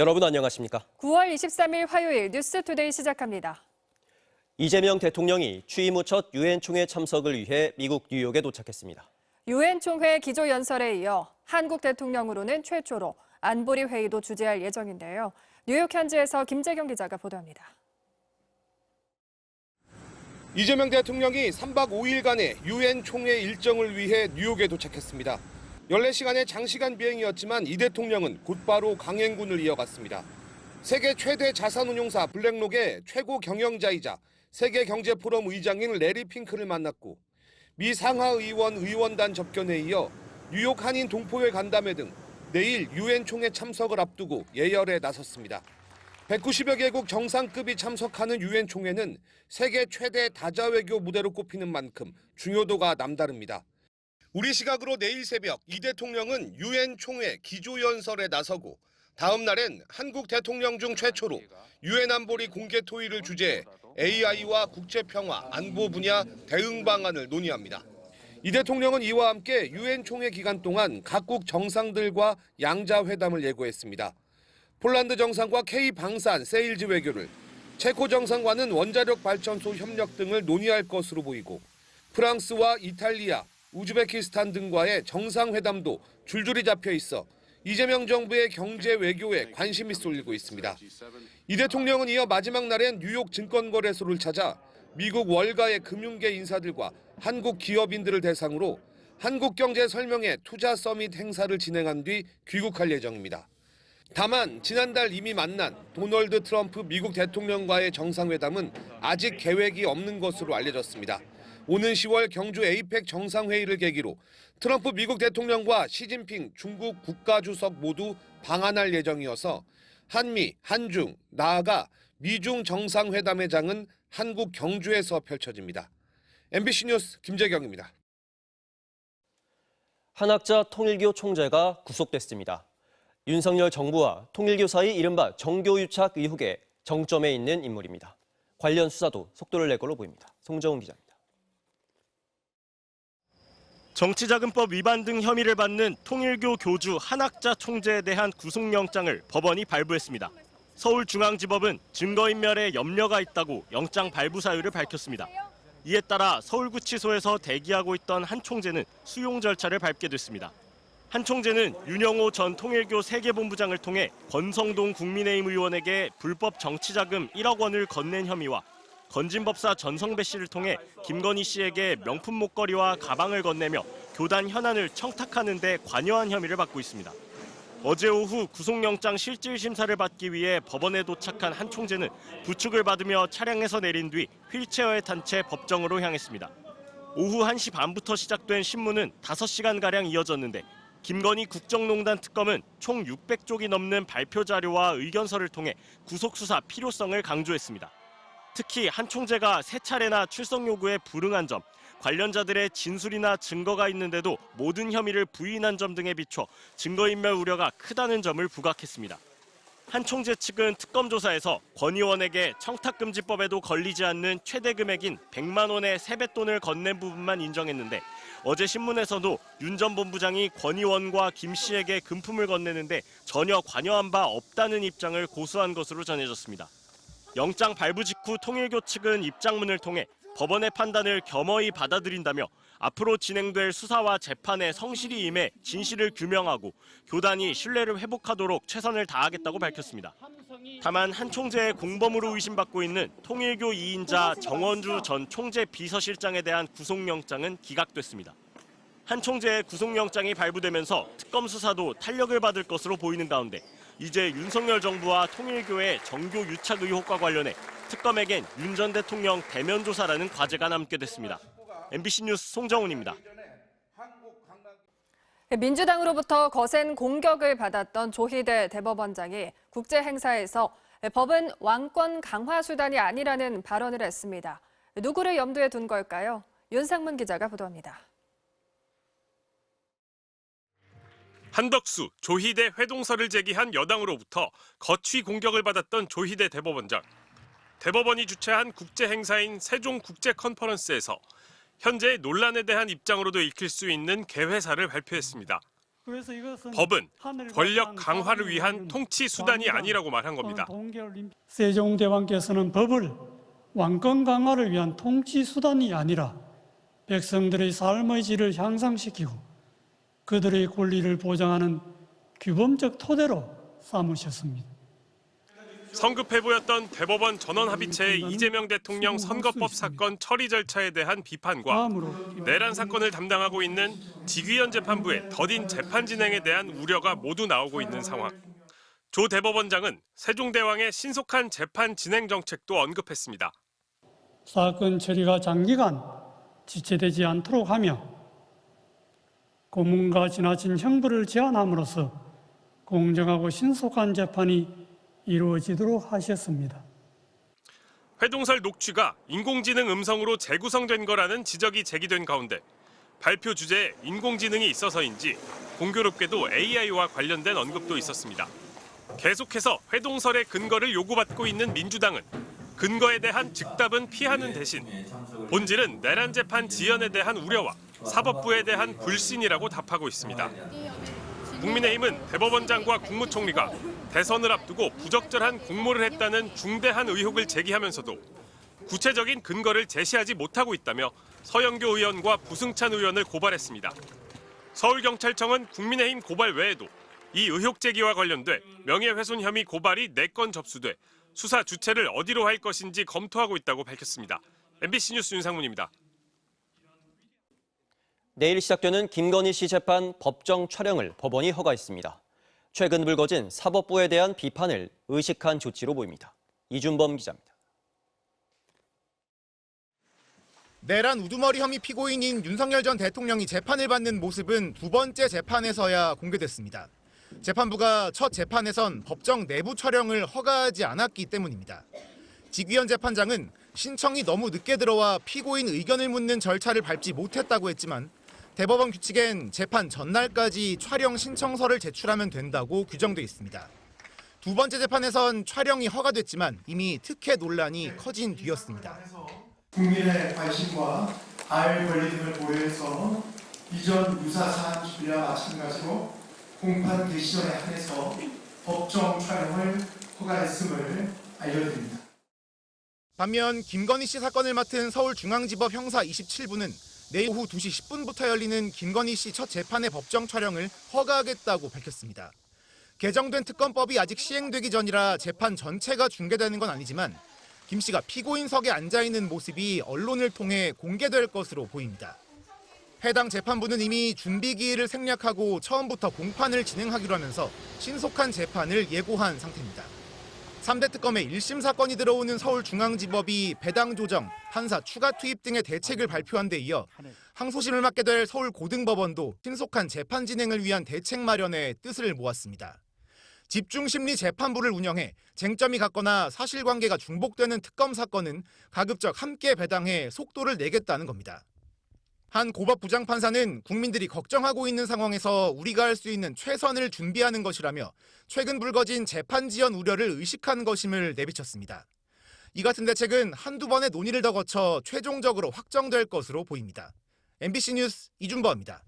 여러분 안녕하십니까? 9월 23일 화요일 뉴스투데이 시작합니다. 이재명 대통령이 취임 후 첫 유엔 총회 참석을 위해 미국 뉴욕에 도착했습니다. 유엔 총회 기조연설에 이어 한국 대통령으로는 최초로 안보리 회의도 주재할 예정인데요. 뉴욕 현지에서 김재경 기자가 보도합니다. 이재명 대통령이 3박 5일간의 유엔 총회 일정을 위해 뉴욕에 도착했습니다. 14시간의 장시간 비행이었지만 이 대통령은 곧바로 강행군을 이어갔습니다. 세계 최대 자산운용사 블랙록의 최고 경영자이자 세계경제포럼 의장인 레리 핑크를 만났고 미 상하의원 의원단 접견에 이어 뉴욕 한인 동포회 간담회 등 내일 유엔 총회 참석을 앞두고 예열에 나섰습니다. 190여 개국 정상급이 참석하는 유엔 총회는 세계 최대 다자외교 무대로 꼽히는 만큼 중요도가 남다릅니다. 우리 시각으로 내일 새벽 이 대통령은 유엔 총회 기조연설에 나서고 다음 날엔 한국 대통령 중 최초로 유엔 안보리 공개 토의를 주재해 AI와 국제평화, 안보 분야 대응 방안을 논의합니다. 이 대통령은 이와 함께 유엔 총회 기간 동안 각국 정상들과 양자 회담을 예고했습니다. 폴란드 정상과 K-방산, 세일즈 외교를, 체코 정상과는 원자력 발전소 협력 등을 논의할 것으로 보이고 프랑스와 이탈리아, 우즈베키스탄 등과의 정상회담도 줄줄이 잡혀 있어 이재명 정부의 경제 외교에 관심이 쏠리고 있습니다. 이 대통령은 이어 마지막 날엔 뉴욕 증권거래소를 찾아 미국 월가의 금융계 인사들과 한국 기업인들을 대상으로 한국 경제 설명회 투자 서밋 행사를 진행한 뒤 귀국할 예정입니다. 다만 지난달 이미 만난 도널드 트럼프 미국 대통령과의 정상회담은 아직 계획이 없는 것으로 알려졌습니다. 오는 10월 경주 에이펙 정상회의를 계기로 트럼프 미국 대통령과 시진핑 중국 국가주석 모두 방한할 예정이어서 한미, 한중, 나아가 미중 정상회담의 장은 한국 경주에서 펼쳐집니다. MBC 뉴스 김재경입니다. 한학자 통일교 총재가 구속됐습니다. 윤석열 정부와 통일교 사이 이른바 정교유착 의혹의 정점에 있는 인물입니다. 관련 수사도 속도를 낼 걸로 보입니다. 송정훈 기자입니다. 정치자금법 위반 등 혐의를 받는 통일교 교주 한학자 총재에 대한 구속영장을 법원이 발부했습니다. 서울중앙지법은 증거인멸에 염려가 있다고 영장 발부 사유를 밝혔습니다. 이에 따라 서울구치소에서 대기하고 있던 한 총재는 수용 절차를 밟게 됐습니다. 한 총재는 윤영호 전 통일교 세계본부장을 통해 권성동 국민의힘 의원에게 불법 정치자금 1억 원을 건넨 혐의와 건진법사 전성배 씨를 통해 김건희 씨에게 명품 목걸이와 가방을 건네며 교단 현안을 청탁하는 데 관여한 혐의를 받고 있습니다. 어제 오후 구속영장 실질심사를 받기 위해 법원에 도착한 한 총재는 부축을 받으며 차량에서 내린 뒤 휠체어에 탄 채 법정으로 향했습니다. 오후 1시 반부터 시작된 신문은 5시간가량 이어졌는데 김건희 국정농단 특검은 총 600쪽이 넘는 발표 자료와 의견서를 통해 구속수사 필요성을 강조했습니다. 특히 한 총재가 3차례나 출석 요구에 불응한 점, 관련자들의 진술이나 증거가 있는데도 모든 혐의를 부인한 점 등에 비춰 증거인멸 우려가 크다는 점을 부각했습니다. 한 총재 측은 특검 조사에서 권 의원에게 청탁금지법에도 걸리지 않는 최대 금액인 100만 원의 세뱃돈을 건넨 부분만 인정했는데 어제 신문에서도 윤 전 본부장이 권 의원과 김 씨에게 금품을 건네는데 전혀 관여한 바 없다는 입장을 고수한 것으로 전해졌습니다. 영장 발부 직후 통일교 측은 입장문을 통해 법원의 판단을 겸허히 받아들인다며 앞으로 진행될 수사와 재판에 성실히 임해 진실을 규명하고 교단이 신뢰를 회복하도록 최선을 다하겠다고 밝혔습니다. 다만 한 총재의 공범으로 의심받고 있는 통일교 2인자 정원주 전 총재 비서실장에 대한 구속영장은 기각됐습니다. 한 총재의 구속영장이 발부되면서 특검 수사도 탄력을 받을 것으로 보이는 가운데 이제 윤석열 정부와 통일교의 정교 유착 의혹과 관련해 특검에겐 윤 전 대통령 대면 조사라는 과제가 남게 됐습니다. MBC 뉴스 송정훈입니다. 민주당으로부터 거센 공격을 받았던 조희대 대법원장이 국제행사에서 법은 왕권 강화 수단이 아니라는 발언을 했습니다. 누구를 염두에 둔 걸까요? 윤상문 기자가 보도합니다. 한덕수, 조희대 회동설을 제기한 여당으로부터 거취 공격을 받았던 조희대 대법원장. 대법원이 주최한 국제 행사인 세종 국제 컨퍼런스에서 현재 논란에 대한 입장으로도 읽힐 수 있는 개회사를 발표했습니다. 법은 권력 강화를 위한 통치 수단이 아니라고 말한 겁니다. 세종대왕께서는 법을 왕권 강화를 위한 통치 수단이 아니라 백성들의 삶의 질을 향상시키고 그들의 권리를 보장하는 규범적 토대로 삼으셨습니다. 성급해 보였던 대법원 전원 합의체의 이재명 대통령 선거법 사건 처리 절차에 대한 비판과 내란 사건을 담당하고 있는 직위원 재판부의 더딘 재판 진행에 대한 우려가 모두 나오고 있는 상황. 조 대법원장은 세종대왕의 신속한 재판 진행 정책도 언급했습니다. 사건 처리가 장기간 지체되지 않도록 하며 고문과 지나친 형벌을 제한함으로써 공정하고 신속한 재판이 이루어지도록 하셨습니다. 회동설 녹취가 인공지능 음성으로 재구성된 거라는 지적이 제기된 가운데 발표 주제에 인공지능이 있어서인지 공교롭게도 AI와 관련된 언급도 있었습니다. 계속해서 회동설의 근거를 요구받고 있는 민주당은 근거에 대한 즉답은 피하는 대신 본질은 내란 재판 지연에 대한 우려와 사법부에 대한 불신이라고 답하고 있습니다. 국민의힘은 대법원장과 국무총리가 대선을 앞두고 부적절한 공모를 했다는 중대한 의혹을 제기하면서도 구체적인 근거를 제시하지 못하고 있다며 서영교 의원과 부승찬 의원을 고발했습니다. 서울경찰청은 국민의힘 고발 외에도 이 의혹 제기와 관련돼 명예훼손 혐의 고발이 4건 접수돼 수사 주체를 어디로 할 것인지 검토하고 있다고 밝혔습니다. MBC 뉴스 윤상문입니다. 내일 시작되는 김건희 씨 재판 법정 촬영을 법원이 허가했습니다. 최근 불거진 사법부에 대한 비판을 의식한 조치로 보입니다. 이준범 기자입니다. 내란 우두머리 혐의 피고인인 윤석열 전 대통령이 재판을 받는 모습은 두 번째 재판에서야 공개됐습니다. 재판부가 첫 재판에선 법정 내부 촬영을 허가하지 않았기 때문입니다. 직위원 재판장은 신청이 너무 늦게 들어와 피고인 의견을 묻는 절차를 밟지 못했다고 했지만 대법원 규칙엔 재판 전날까지 촬영 신청서를 제출하면 된다고 규정돼 있습니다. 두 번째 재판에선 촬영이 허가됐지만 이미 특혜 논란이 커진 뒤였습니다. 국민의 관심과 알 권리 등을 고려해서 이전 유사 사안 준비와 마찬가지로 공판 개시 전에 한해서 법정 촬영을 허가했음을 알려드립니다. 반면 김건희 씨 사건을 맡은 서울중앙지법 형사 27부는 내일 오후 2시 10분부터 열리는 김건희 씨 첫 재판의 법정 촬영을 허가하겠다고 밝혔습니다. 개정된 특검법이 아직 시행되기 전이라 재판 전체가 중계되는 건 아니지만 김 씨가 피고인석에 앉아 있는 모습이 언론을 통해 공개될 것으로 보입니다. 해당 재판부는 이미 준비 기일을 생략하고 처음부터 공판을 진행하기로 하면서 신속한 재판을 예고한 상태입니다. 3대 특검의 1심 사건이 들어오는 서울중앙지법이 배당 조정, 판사 추가 투입 등의 대책을 발표한 데 이어 항소심을 맡게 될 서울고등법원도 신속한 재판 진행을 위한 대책 마련에 뜻을 모았습니다. 집중심리 재판부를 운영해 쟁점이 같거나 사실관계가 중복되는 특검 사건은 가급적 함께 배당해 속도를 내겠다는 겁니다. 한 고법 부장판사는 국민들이 걱정하고 있는 상황에서 우리가 할 수 있는 최선을 준비하는 것이라며 최근 불거진 재판 지연 우려를 의식한 것임을 내비쳤습니다. 이 같은 대책은 한두 번의 논의를 더 거쳐 최종적으로 확정될 것으로 보입니다. MBC 뉴스 이준범입니다.